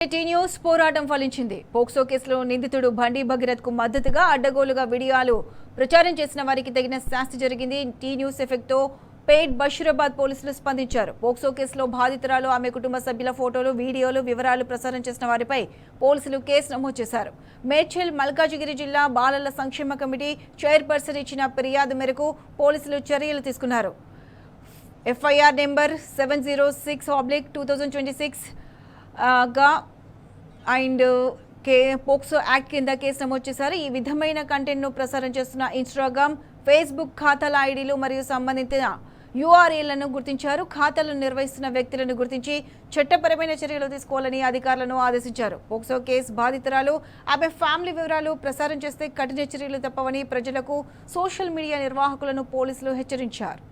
Tea news పోరాటం ఫలించింది. POCSO కేసులో నిందితుడు బండి భగీరథ్ కు మద్దతుగా అడ్డగోలుగా వీడియోలు ప్రచారం చేసిన వారికి తగిన శాస్తి జరిగింది. టీ న్యూస్ ఎఫెక్ట్ తో పేట్ బషీరాబాద్ పోలీసులు స్పందించారు. పోక్సో కేసులో బాధితురాలు, ఆమె కుటుంబ సభ్యుల ఫోటోలు, వీడియోలు, వివరాలు ప్రసారం చేసిన వారిపై పోలీసులు కేసు నమోదు చేశారు. మేడ్చల్ మల్కాజిగిరి జిల్లా బాలల సంక్షేమ కమిటీ చైర్పర్సన్ ఇచ్చిన ఫిర్యాదు మేరకు పోలీసులు చర్యలు తీసుకున్నారు. ఎఫ్ఐఆర్ నెంబర్ 706/2026 గా అండ్ పోక్సో యాక్ట్ కింద కేసు నమోదు చేశారు. ఈ విధమైన కంటెంట్ను ప్రసారం చేస్తున్న ఇన్స్టాగ్రామ్, ఫేస్బుక్ ఖాతాల ఐడీలు మరియు సంబంధిత URLలను గుర్తించారు. ఖాతాలను నిర్వహిస్తున్న వ్యక్తులను గుర్తించి చట్టపరమైన చర్యలు తీసుకోవాలని అధికారులను ఆదేశించారు. పోక్సో కేసు బాధితురాలు, ఆమె ఫ్యామిలీ వివరాలు ప్రసారం చేస్తే కఠిన చర్యలు తప్పవని ప్రజలకు, సోషల్ మీడియా నిర్వాహకులను పోలీసులు హెచ్చరించారు.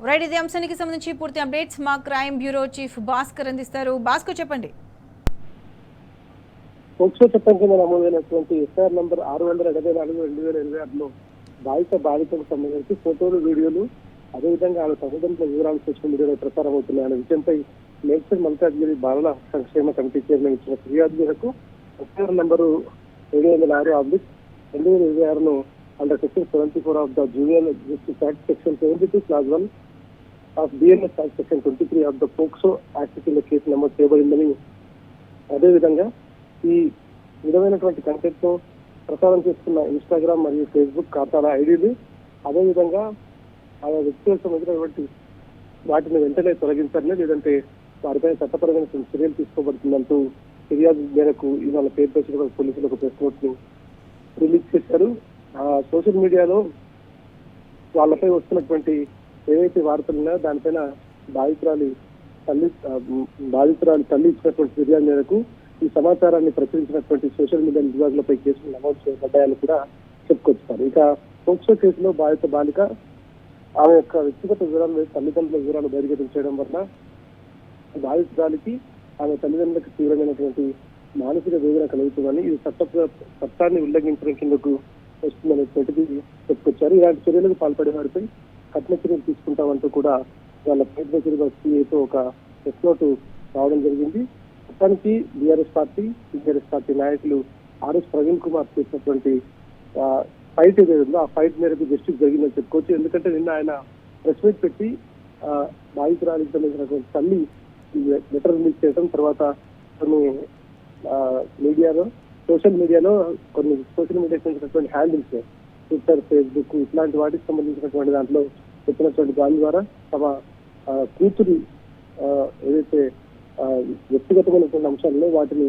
రైట్, ఇదే అంశానికి సంబంధించి పూర్తి అప్డేట్స్ మా క్రైమ్ బ్యూరో చీఫ్ భాస్కర్ అందిస్తారు. భాస్కర్, చెప్పండి. పోక్సో చట్టం కింద నమోదైనటువంటి ఎఫ్ఐఆర్ నంబర్ 684/2026లో బాధితులకు సంబంధించి ఫోటోలు, వీడియోలు, అదేవిధంగా ఆమె తల్లిదండ్రుల వివరాలు సోషల్ మీడియాలో ప్రసారం అవుతున్నాయన్న విషయంపై మేడ్చల్ మల్కాజ్గిరి బాలల సంక్షేమ కమిటీ చైర్మన్ ఇచ్చిన ఫిర్యాదు మేరకు ఎఫ్ఐఆర్ నంబరు 706/2026ను under section 74 of the junior justice act, section 72 clause 1 of BNS act, section 23 of the POCSO act కింద కేసు నమోదు చేయబడిందని, అదేవిధంగా ఈ విధమైనటువంటి కంటెంట్ తో ప్రసారం చేస్తున్న ఇన్స్టాగ్రామ్ మరియు ఫేస్బుక్ ఖాతాల ఐడీలు, అదేవిధంగా ఆయా వ్యక్తులకు సంబంధించినటువంటి వాటిని వెంటనే తొలగించాలని, లేదంటే వారిపై చట్టపరమైన చర్యలు తీసుకోబడుతుందంటూ ఫిర్యాదు మేరకు ఇవాళ పేట్ బషీరాబాద్ పోలీసులు ఒక ప్రెస్ నోట్ ను రిలీజ్ చేశారు. సోషల్ మీడియాలో వాళ్ళపై వస్తున్నటువంటి ఏవైతే వార్తలు ఉన్నాయో దానిపైన బాధితురాలి తల్లి ఇచ్చినటువంటి ఫిర్యాదు మేరకు ఈ సమాచారాన్ని ప్రచురించినటువంటి సోషల్ మీడియా నెట్వర్క్లపై కేసులు నమోదు చేయబడ్డాయని కూడా చెప్పుకొచ్చారు. ఇక పోక్సో కేసులో బాధిత బాలిక ఆమె యొక్క వ్యక్తిగత వివరాలు, తల్లిదండ్రుల వివరాలు బహిర్గతం చేయడం వలన బాధితురాలికి, ఆమె తల్లిదండ్రులకు తీవ్రమైనటువంటి మానసిక వేదన కలుగుతుందని, ఇది చట్టాన్ని ఉల్లంఘించడం కిందకు వస్తుందనేటువంటిది చెప్పుకొచ్చారు. ఇలాంటి చర్యలకు పాల్పడే వారిపై కఠిన చర్యలు తీసుకుంటామంటూ కూడా వాళ్ళ పేట్ బషీరాబాద్ సిఐతో ఒక ప్రెస్ నోటు రావడం జరిగింది. మొత్తానికి టీఆర్ఎస్ పార్టీ నాయకులు RS ప్రవీణ్ కుమార్ చేసినటువంటి ఫైట్ ఏదైతే ఉందో ఆ ఫైట్ మేరకు జస్టిస్ జరిగిందని చెప్పుకోవచ్చు. ఎందుకంటే నిన్న ఆయన ప్రెస్ మీట్ పెట్టి బాధితురాలికి సంబంధించినటువంటి తల్లి లెటర్ రిలీజ్ చేయడం, తర్వాత కొన్ని సోషల్ మీడియాలో సంబంధించినటువంటి హ్యాండిల్స్, ట్విట్టర్, ఫేస్బుక్ ఇట్లాంటి వాటికి సంబంధించినటువంటి దాంట్లో చెప్పినటువంటి దాని ద్వారా తమ కూతురి ఏదైతే వ్యక్తిగతమైనటువంటి అంశాల్లో వాటిని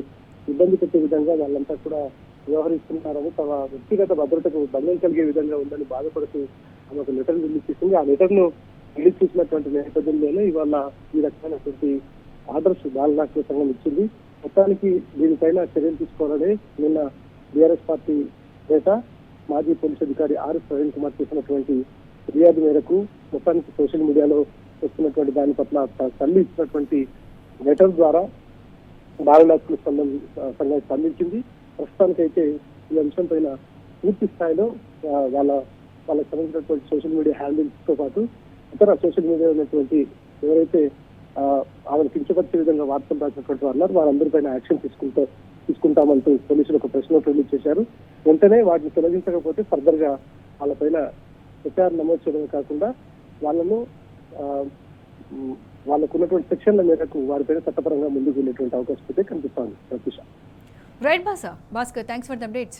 ఇబ్బంది పెట్టే విధంగా వాళ్ళంతా కూడా వ్యవహరిస్తున్నారని, తమ వ్యక్తిగత భద్రతకు భంగం కలిగే విధంగా ఉందని బాధపడుతూ ఆమె ఒక లెటర్ రిలీజ్ చేసింది. ఆ లెటర్ ను రిలీజ్ చేసినటువంటి నేపథ్యంలోనే ఇవాళ ఈ రకమైనటువంటి ఆర్డర్స్ బాలనాట్య సంఘం ఇచ్చింది. మొత్తానికి దీనిపైన చర్యలు తీసుకోవాలని నిన్న టీఆర్ఎస్ పార్టీ నేత, మాజీ పోలీస్ అధికారి RS ప్రవీణ్ కుమార్ చేసినటువంటి ఫిర్యాదు మేరకు మొత్తానికి సోషల్ మీడియాలో వస్తున్నటువంటి దాని పట్ల తల్లి ఇచ్చినటువంటి లెటర్ ద్వారా బాలనాట్య సంఘం స్పందించింది. ప్రస్తుతానికైతే ఈ అంశం పైన పూర్తి స్థాయిలో వాళ్ళకి సంబంధించినటువంటి సోషల్ మీడియా హ్యాండిల్స్ తో పాటు ఇతర సోషల్ మీడియా ఉన్నటువంటి ఎవరైతే ఆమెను కించపరిచే విధంగా వార్తలు రాసినటువంటి వారు వారందరిపైన యాక్షన్ తీసుకుంటామంటూ పోలీసులు ఒక ప్రెస్ నోట్ రిలీజ్ చేశారు. వెంటనే వాటిని తొలగించకపోతే ఫర్దర్ గా వాళ్ళపైన ఎఫ్ఐఆర్ నమోదు చేయడమే కాకుండా వాళ్ళకు ఉన్నటువంటి సెక్షన్ల మేరకు వారిపైన చట్టపరంగా ముందుకు వెళ్ళేటువంటి అవకాశం అయితే కనిపిస్తోంది. Right Bhaskar, thanks for the updates.